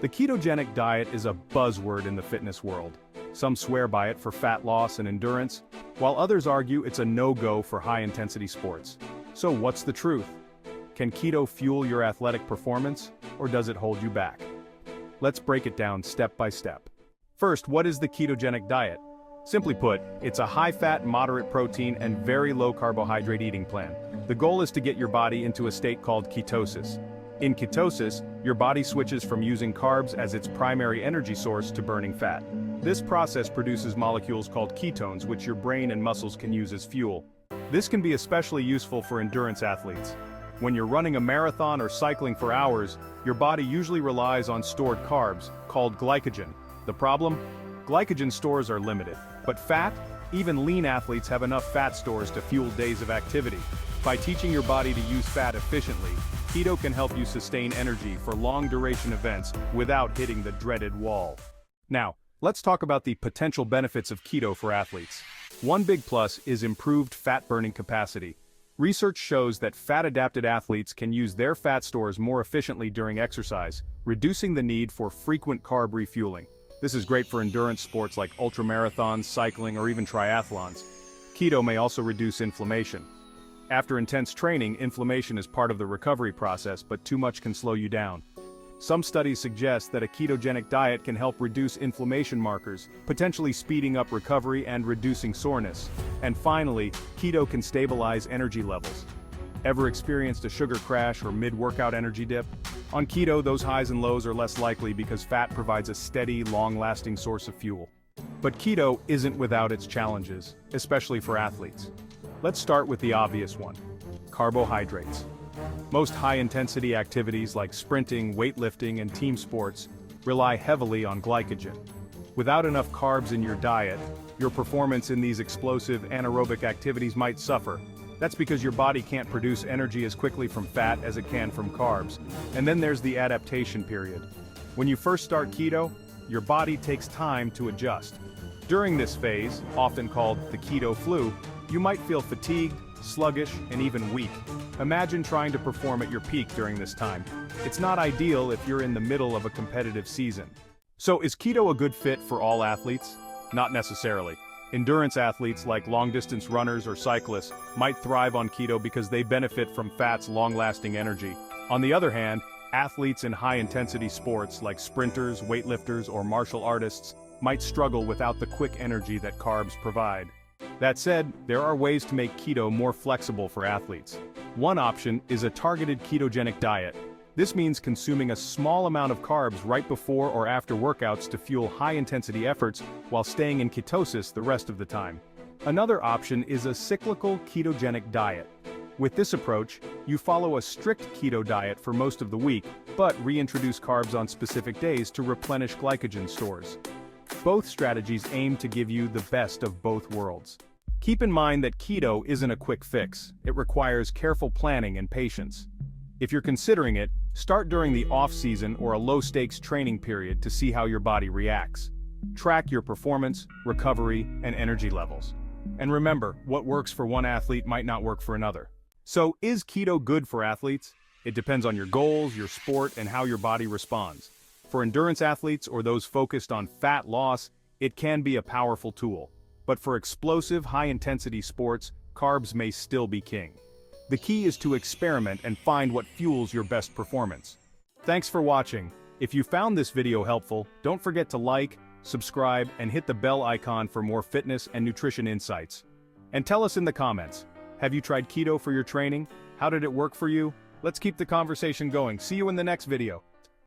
The ketogenic diet is a buzzword in the fitness world. Some swear by it for fat loss and endurance, while others argue it's a no-go for high-intensity sports. So what's the truth? Can keto fuel your athletic performance, or does it hold you back? Let's break it down step by step. First, what is the ketogenic diet? Simply put, it's a high-fat, moderate protein, and very low-carbohydrate eating plan. The goal is to get your body into a state called ketosis. In ketosis, your body switches from using carbs as its primary energy source to burning fat. This process produces molecules called ketones, which your brain and muscles can use as fuel. This can be especially useful for endurance athletes. When you're running a marathon or cycling for hours, your body usually relies on stored carbs, called glycogen. The problem? Glycogen stores are limited. But fat? Even lean athletes have enough fat stores to fuel days of activity. By teaching your body to use fat efficiently, keto can help you sustain energy for long-duration events without hitting the dreaded wall. Now, let's talk about the potential benefits of keto for athletes. One big plus is improved fat-burning capacity. Research shows that fat-adapted athletes can use their fat stores more efficiently during exercise, reducing the need for frequent carb refueling. This is great for endurance sports like ultramarathons, cycling, or even triathlons. Keto may also reduce inflammation. After intense training, inflammation is part of the recovery process, but too much can slow you down. Some studies suggest that a ketogenic diet can help reduce inflammation markers, potentially speeding up recovery and reducing soreness. And finally, keto can stabilize energy levels. Ever experienced a sugar crash or mid-workout energy dip? On keto, those highs and lows are less likely because fat provides a steady, long-lasting source of fuel. But keto isn't without its challenges, especially for athletes. Let's start with the obvious one: carbohydrates. Most high-intensity activities like sprinting, weightlifting, and team sports rely heavily on glycogen. Without enough carbs in your diet, your performance in these explosive anaerobic activities might suffer. That's because your body can't produce energy as quickly from fat as it can from carbs. And then there's the adaptation period. When you first start keto, your body takes time to adjust. During this phase, often called the keto flu, you might feel fatigued, sluggish, and even weak. Imagine trying to perform at your peak during this time. It's not ideal if you're in the middle of a competitive season. So is keto a good fit for all athletes? Not necessarily. Endurance athletes like long-distance runners or cyclists might thrive on keto because they benefit from fat's long-lasting energy. On the other hand, athletes in high-intensity sports like sprinters, weightlifters, or martial artists might struggle without the quick energy that carbs provide. That said, there are ways to make keto more flexible for athletes. One option is a targeted ketogenic diet. This means consuming a small amount of carbs right before or after workouts to fuel high-intensity efforts while staying in ketosis the rest of the time. Another option is a cyclical ketogenic diet. With this approach, you follow a strict keto diet for most of the week, but reintroduce carbs on specific days to replenish glycogen stores. Both strategies aim to give you the best of both worlds. Keep in mind that keto isn't a quick fix. It requires careful planning and patience. If you're considering it, start during the off-season or a low-stakes training period to see how your body reacts. Track your performance, recovery, and energy levels. And remember, what works for one athlete might not work for another. So, is keto good for athletes? It depends on your goals, your sport, and how your body responds. For endurance athletes or those focused on fat loss, it can be a powerful tool. But for explosive, high-intensity sports, carbs may still be king. The key is to experiment and find what fuels your best performance. Thanks for watching. If you found this video helpful, don't forget to like, subscribe, and hit the bell icon for more fitness and nutrition insights. And tell us in the comments, have you tried keto for your training? How did it work for you? Let's keep the conversation going. See you in the next video.